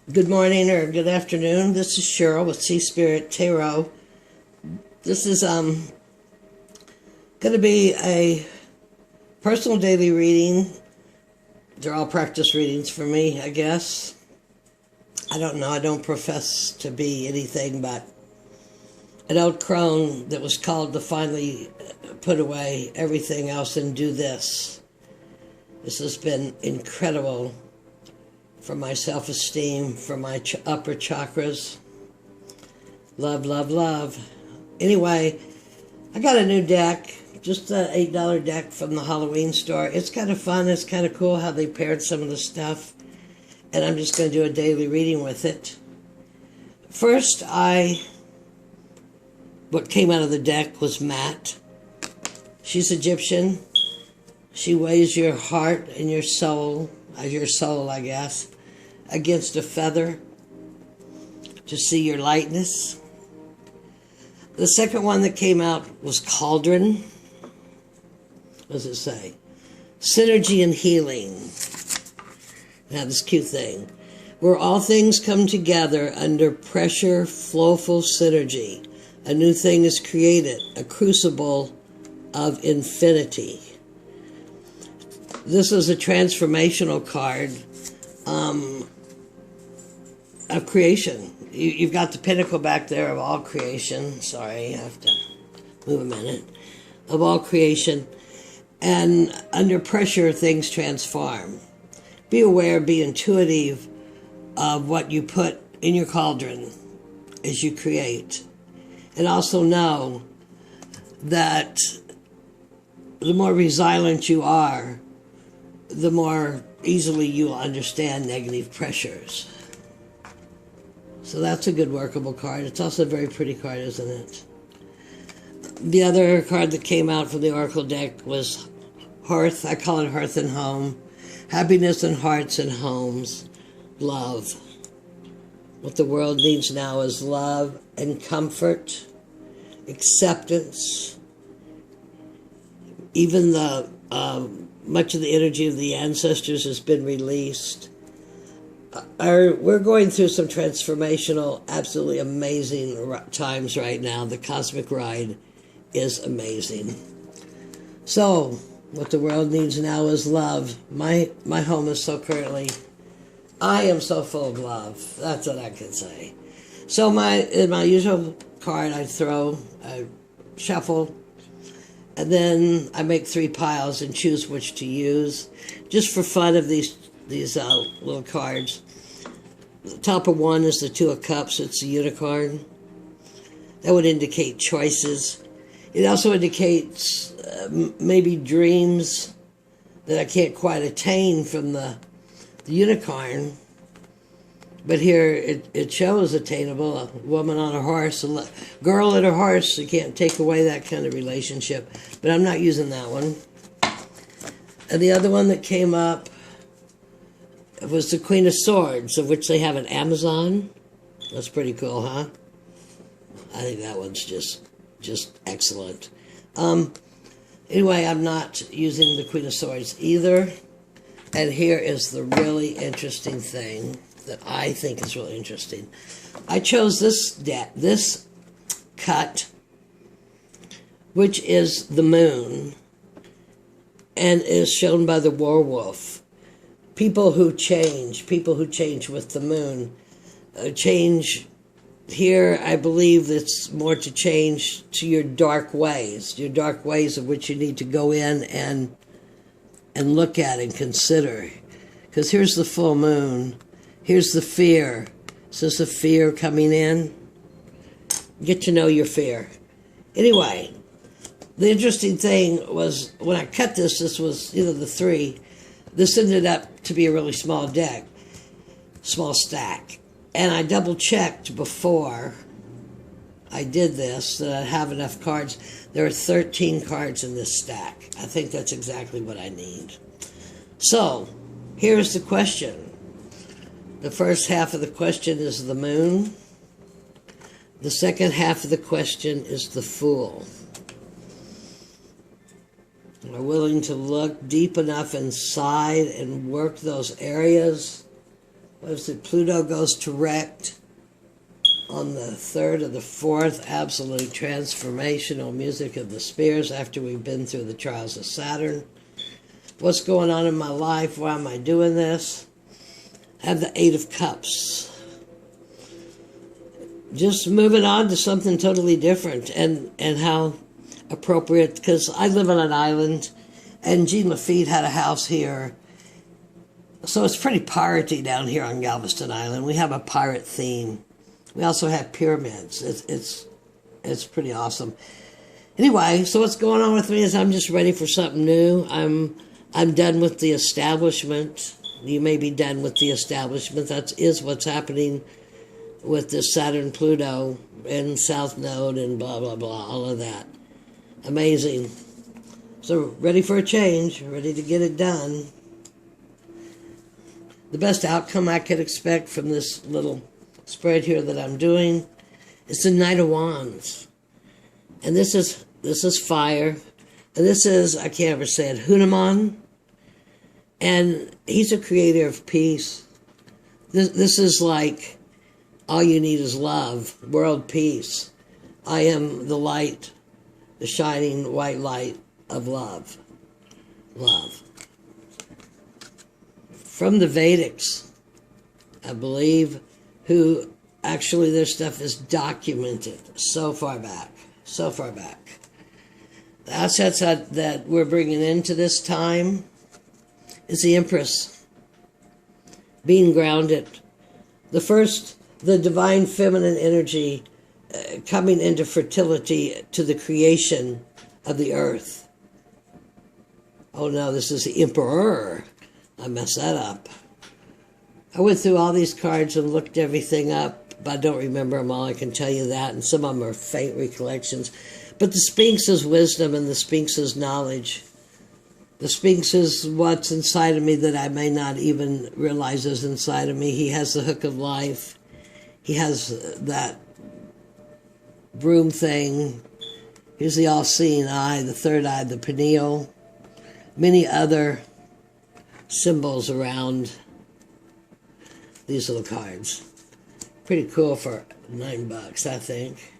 Good morning or good afternoon. This is Cheryl with Sea Spirit Tarot. This is going to be a personal daily reading. They're all practice readings for me, I guess. I don't know. I don't profess to be anything but an old crone that was called to finally put away everything else and do this. This has been incredible for my self-esteem, for my upper chakras. Love, love, love. Anyway, I got a new deck, just an $8 deck from the Halloween store. It's kind of fun. It's kind of cool how they paired some of the stuff. And I'm just going to do a daily reading with it. First, what came out of the deck was Matt. She's Egyptian. She weighs your heart and your soul, I guess, against a feather to see your lightness. The second one that came out was Cauldron. What does it say? Synergy and healing. Now this cute thing. Where all things come together under pressure, flowful synergy. A new thing is created, a crucible of infinity. This is a transformational card of creation. You've got the pinnacle back there of all creation. Sorry, I have to move a minute. Of all creation. And under pressure, things transform. Be aware, be intuitive of what you put in your cauldron as you create. And also know that the more resilient you are, the more easily you'll understand negative pressures. So that's a good workable card. It's also a very pretty card, isn't it? The other card that came out from the Oracle deck was Hearth. I call it Hearth and Home. Happiness and hearts and homes. Love. What the world needs now is love and comfort, acceptance. Even the much of the energy of the ancestors has been released. We're going through some transformational, absolutely amazing times right now. The cosmic ride is amazing. So, what the world needs now is love. My home is so currently, I am so full of love. That's what I can say. So in my usual card, I shuffle, and then I make 3 piles and choose which to use, just for fun of these little cards. The top of one is the 2 of Cups. It's a unicorn. That would indicate choices. It also indicates maybe dreams that I can't quite attain from the unicorn. But here it shows attainable. A woman on a horse, a girl and a horse. You can't take away that kind of relationship. But I'm not using that one. And the other one that came up was the Queen of Swords, of which they have an Amazon. That's pretty cool, huh? I think that one's just excellent. Anyway, I'm not using the Queen of Swords either. And here is the really interesting thing that I think is really interesting. I chose this cut, which is the moon, and is shown by the werewolf. People who change with the moon. Change here, I believe it's more to change to your dark ways of which you need to go in and look at and consider. Because here's the full moon. Here's the fear. Is this the fear coming in? Get to know your fear. Anyway, the interesting thing was when I cut this was either the 3. This ended up to be a really small deck, small stack. And I double checked before I did this that I have enough cards. There are 13 cards in this stack. I think that's exactly what I need. So, here's the question. The first half of the question is the moon. The second half of the question is the Fool. Are willing to look deep enough inside and work those areas what is it? Pluto goes direct on the 3rd of the 4th. Absolute transformational music of the spheres after we've been through the trials of Saturn. What's going on in my life? Why am I doing this? I have the 8 of Cups. Just moving on to something totally different, and how appropriate, because I live on an island, and Jean Lafitte had a house here. So it's pretty piratey down here on Galveston Island. We have a pirate theme. We also have pyramids. It's pretty awesome. Anyway, so what's going on with me is I'm just ready for something new. I'm done with the establishment. You may be done with the establishment. That is what's happening with this Saturn Pluto and South Node and blah blah blah, all of that. Amazing. So ready for a change, ready to get it done. The best outcome I could expect from this little spread here that I'm doing is the Knight of Wands. And this is fire. And this is, I can't ever say it, Hanuman. And he's a creator of peace. This is like, all you need is love, world peace. I am the light, the shining white light of love. Love. From the Vedics, I believe, who actually their stuff is documented so far back. The assets that we're bringing into this time is the Empress, being grounded. The divine feminine energy coming into fertility to the creation of the earth. Oh no, this is the Emperor. I messed that up. I went through all these cards and looked everything up, but I don't remember them all, I can tell you that, and some of them are faint recollections. But the Sphinx is wisdom and the Sphinx is knowledge. The Sphinx is what's inside of me that I may not even realize is inside of me. He has the hook of life. He has that broom thing. Here's the all-seeing eye, the third eye, the pineal. Many other symbols around these little cards. Pretty cool for $9, I think.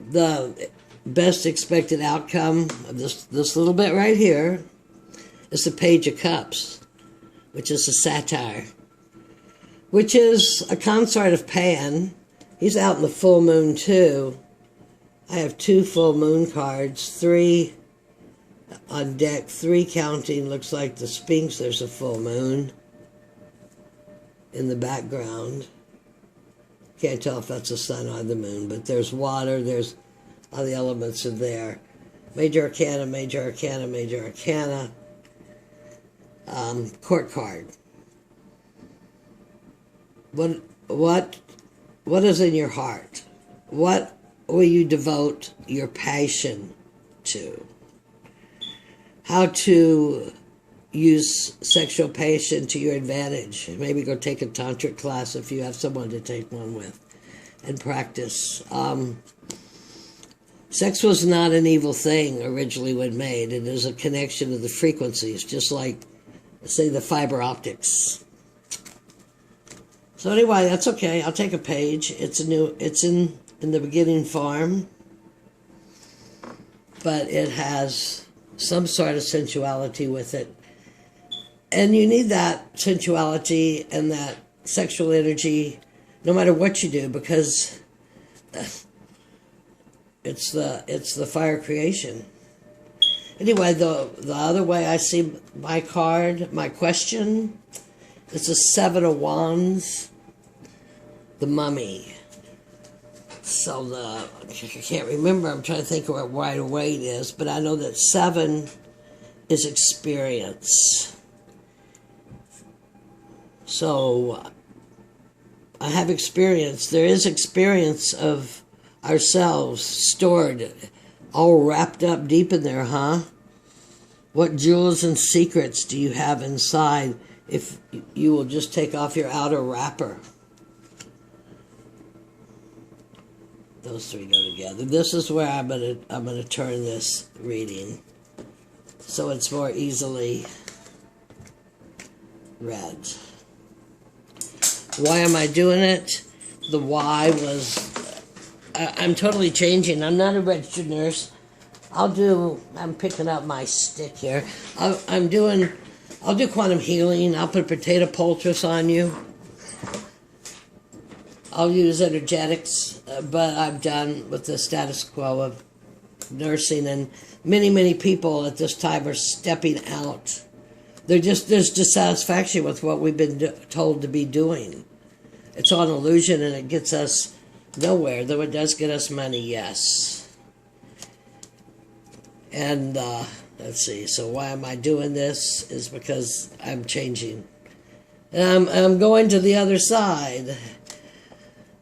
The best expected outcome of this little bit right here is the Page of Cups, which is a satire, which is a consort of Pan. He's out in the full moon too. I have 2 full moon cards, 3 on deck, 3 counting. Looks like the Sphinx, there's a full moon in the background. Can't tell if that's the sun or the moon, but there's water, there's all the elements are there. Major Arcana, Major Arcana, Major Arcana. Court card. What is in your heart? What will you devote your passion to? How to use sexual passion to your advantage. Maybe go take a tantric class if you have someone to take one with and practice. Sex was not an evil thing originally when made. It is a connection of the frequencies, just like, say, the fiber optics. So anyway, that's okay. I'll take a page. It's in the beginning form, but it has some sort of sensuality with it. And you need that sensuality and that sexual energy no matter what you do, because it's the fire creation. Anyway, the other way I see my card, my question, it's a 7 of Wands, the Mummy. So I can't remember, I'm trying to think of what right away it is, but I know that 7 is experience. So I have experience. There is experience of ourselves stored, all wrapped up deep in there, huh? What jewels and secrets do you have inside if you will just take off your outer wrapper? Those 3 go together. This is where I'm gonna turn this reading so it's more easily red. Why am I doing it? The why was, I'm totally changing. I'm not a registered nurse. I'm picking up my stick here. I'll do quantum healing. I'll put potato poultice on you. I'll use energetics, but I'm done with the status quo of nursing, and many people at this time are stepping out. There's dissatisfaction with what we've been told to be doing. It's all an illusion, and it gets us nowhere, though it does get us money, yes. And let's see, so why am I doing this is because I'm changing. And I'm going to the other side.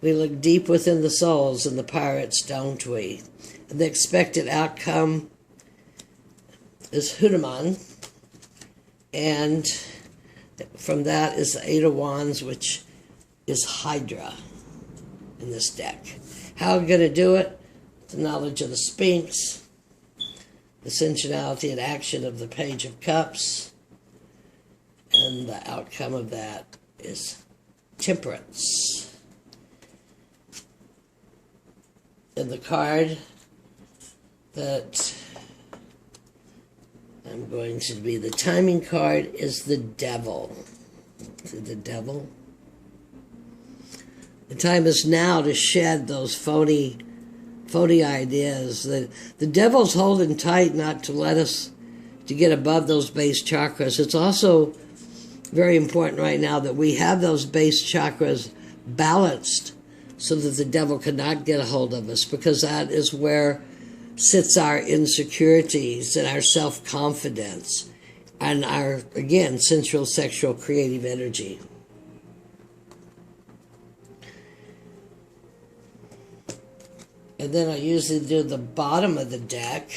We look deep within the souls and the pirates, don't we? And the expected outcome is Hudaman. And from that is the Eight of Wands, which is Hydra in this deck. How I'm going to do it? The knowledge of the Sphinx, the sensuality and action of the Page of Cups, and the outcome of that is Temperance. And the card that I'm going to be the timing card is the Devil. Is it the Devil? The time is now to shed those phony ideas. The Devil's holding tight not to let us to get above those base chakras. It's also very important right now that we have those base chakras balanced so that the devil cannot get a hold of us, because that is where sits our insecurities and our self-confidence and our, again, sensual, sexual, creative energy. And then I usually do the bottom of the deck,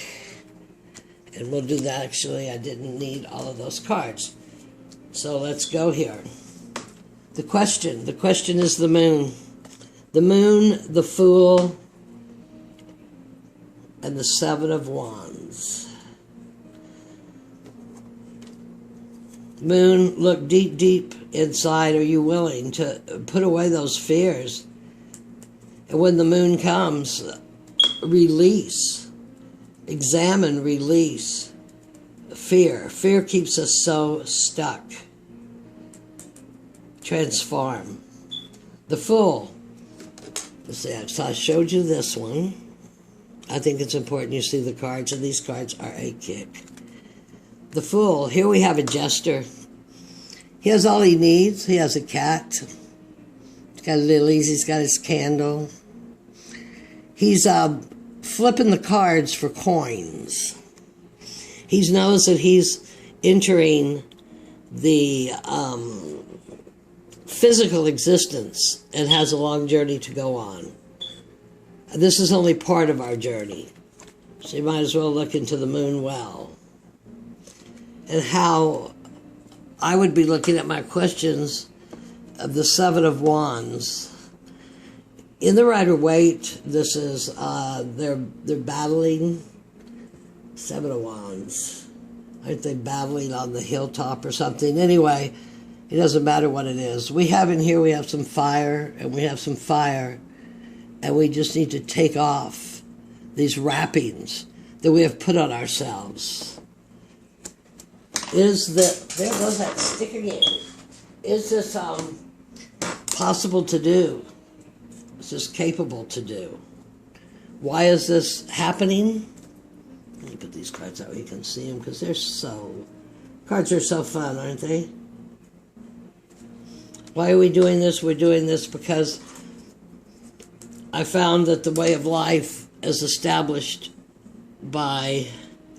and we'll do that. Actually, I didn't need all of those cards. So let's go here. The question is the moon. The moon, the Fool, and the Seven of Wands. Moon, look deep inside. Are you willing to put away those fears? And when the moon comes, release. Examine, release. Fear. Fear keeps us so stuck. Transform. The Fool. So I showed you this one. I think it's important you see the cards, and these cards are a kick. The Fool. Here we have a jester. He has all he needs. He has a cat. He's got lilies. He's got his candle. He's flipping the cards for coins. He knows that he's entering the physical existence and has a long journey to go on. This is only part of our journey. So you might as well look into the moon well. And how I would be looking at my questions of the Seven of Wands. In the Rider-Waite, this is, they're battling. Seven of Wands. Aren't they battling on the hilltop or something? Anyway, it doesn't matter what it is. We have in here, we have some fire, and we have some fire. And we just need to take off these wrappings that we have put on ourselves. There goes that stick again. Is this possible to do? Is this capable to do? Why is this happening? Let me put these cards out where you can see them, because cards are so fun, aren't they? Why are we doing this? We're doing this because I found that the way of life as established by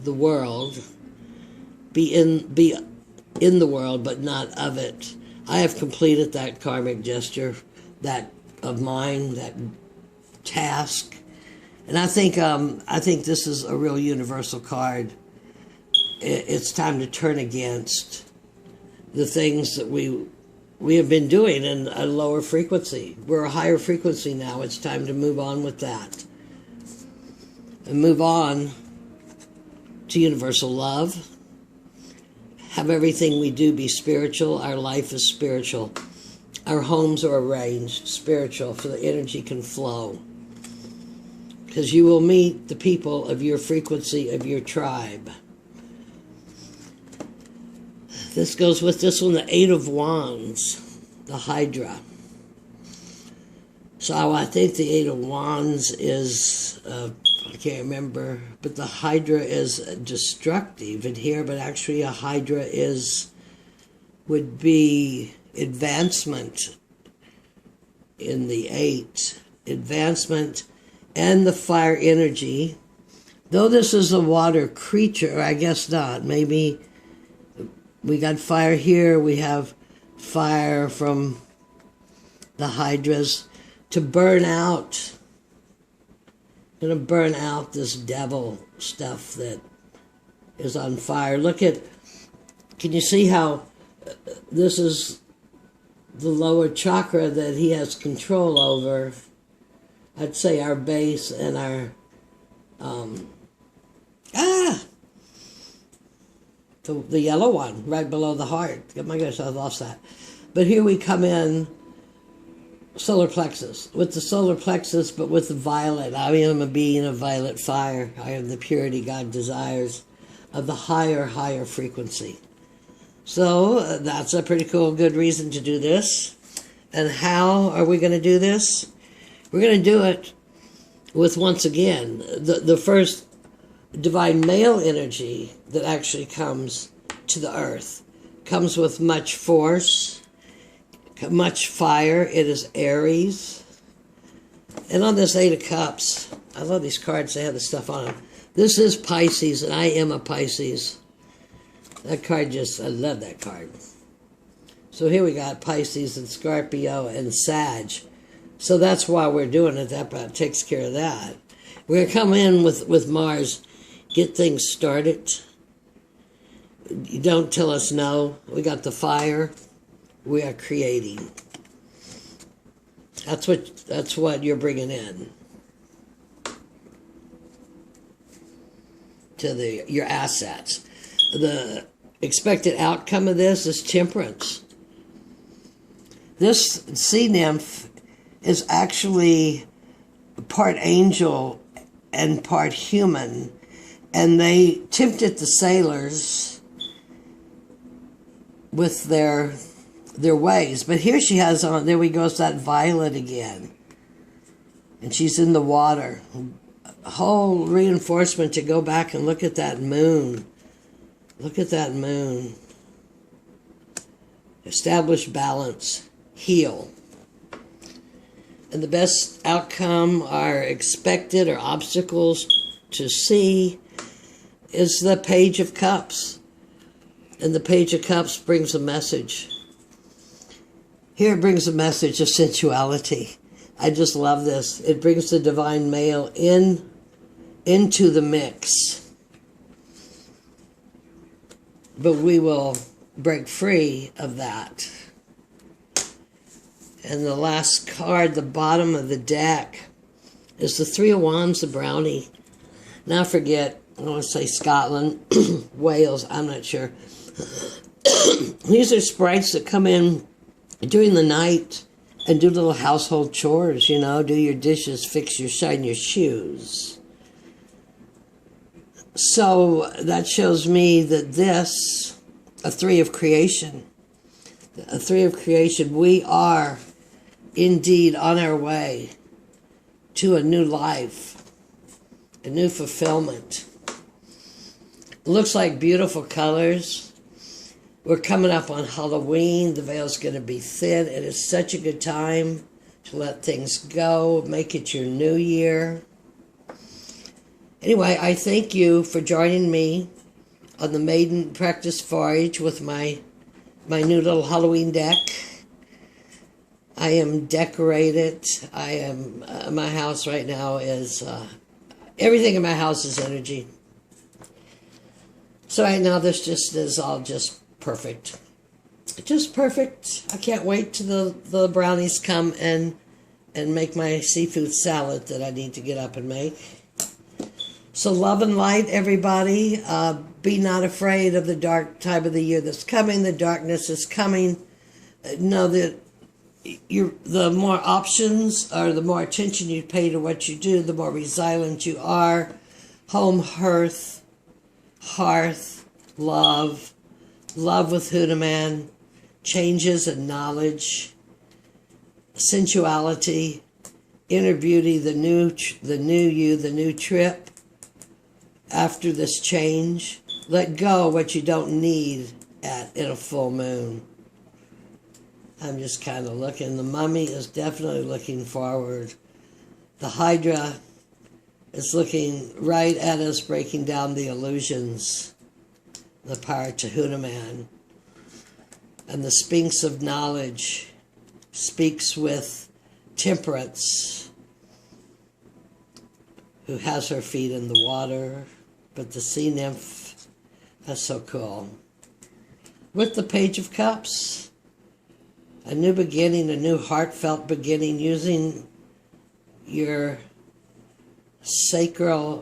the world, be in the world but not of it. I have completed that karmic gesture, that of mine, that task, and I think this is a real universal card. It's time to turn against the things that we have been doing in a lower frequency. We're a higher frequency now. It's time to move on with that. And move on to universal love, have everything we do be spiritual. Our life is spiritual. Our homes are arranged spiritual, so the energy can flow. Because you will meet the people of your frequency, of your tribe. This goes with this one, the Eight of Wands, the Hydra. So I think the Eight of Wands is, I can't remember, but the Hydra is destructive in here, but actually a Hydra would be advancement in the Eight. Advancement and the fire energy. Though this is a water creature, I guess not. Maybe we got fire here. We have fire from the Hydras to burn out. Going to burn out this devil stuff that is on fire. Look at, can you see how this is the lower chakra that he has control over? I'd say our base and our, the yellow one right below the heart. Oh my gosh, I lost that. But here we come in, solar plexus, with the solar plexus, but with the violet. I am a being of violet fire. I am the purity God desires of the higher frequency. So that's a pretty cool, good reason to do this. And how are we going to do this? We're going to do it with, once again, the first divine male energy that actually comes to the earth. Comes with much force, much fire. It is Aries. And on this Eight of Cups, I love these cards. They have the stuff on them. This is Pisces, and I am a Pisces. That card I love that card. So here we got Pisces and Scorpio and Sag. So that's why we're doing it. That about takes care of that. We're going to come in with Mars, get things started. You don't tell us no. We got the fire. We are creating. That's what you're bringing in to your assets. The expected outcome of this is temperance. This sea nymph is actually part angel and part human, and they tempted the sailors with their ways. But here she has on, there we go, it's that violet again. And she's in the water. A whole reinforcement to go back and look at that moon. Look at that moon. Establish balance. Heal. And the best outcome are expected or obstacles to see is the Page of Cups. And the Page of Cups brings a message. Here it brings a message of sensuality. I just love this. It brings the divine male into the mix. But we will break free of that. And the last card, the bottom of the deck, is the Three of Wands, the brownie. Now forget, I want to say Scotland, Wales, I'm not sure. These are sprites that come in during the night and do little household chores, you know, do your dishes, shine your shoes. So that shows me that this, a Three of Creation, we are indeed on our way to a new life, a new fulfillment. It looks like beautiful colors. We're coming up on Halloween. The veil's going to be thin. It is such a good time to let things go, make it your new year. Anyway, I thank you for joining me on the Maiden practice voyage with my new little Halloween deck. I am decorated. I am, my house right now is, everything in my house is energy. So right now this just is all just perfect. Just perfect. I can't wait till the brownies come and make my seafood salad that I need to get up and make. So love and light, everybody. Be not afraid of the dark time of the year that's coming. The darkness is coming. Know that the more options or the more attention you pay to what you do, the more resilient you are. Home, hearth, love with Hunaman, changes and knowledge, sensuality, inner beauty, the new you, the new trip. After this change, let go what you don't need in a full moon. I'm just kind of looking. The mummy is definitely looking forward. The Hydra is looking right at us, breaking down the illusions. The power to Hunaman. And the Sphinx of Knowledge speaks with Temperance, who has her feet in the water. But the sea nymph, that's so cool. With the Page of Cups, a new beginning, a new heartfelt beginning, using your sacred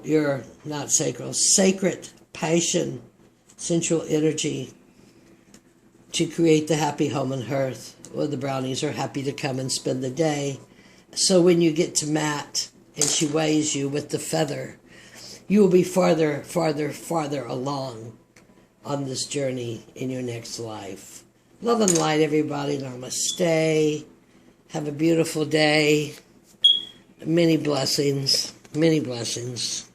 passion, sensual energy to create the happy home and hearth. Well, the brownies are happy to come and spend the day. So when you get to Matt and she weighs you with the feather, you will be farther along on this journey in your next life. Love and light, everybody. Namaste. Have a beautiful day. Many blessings. Many blessings.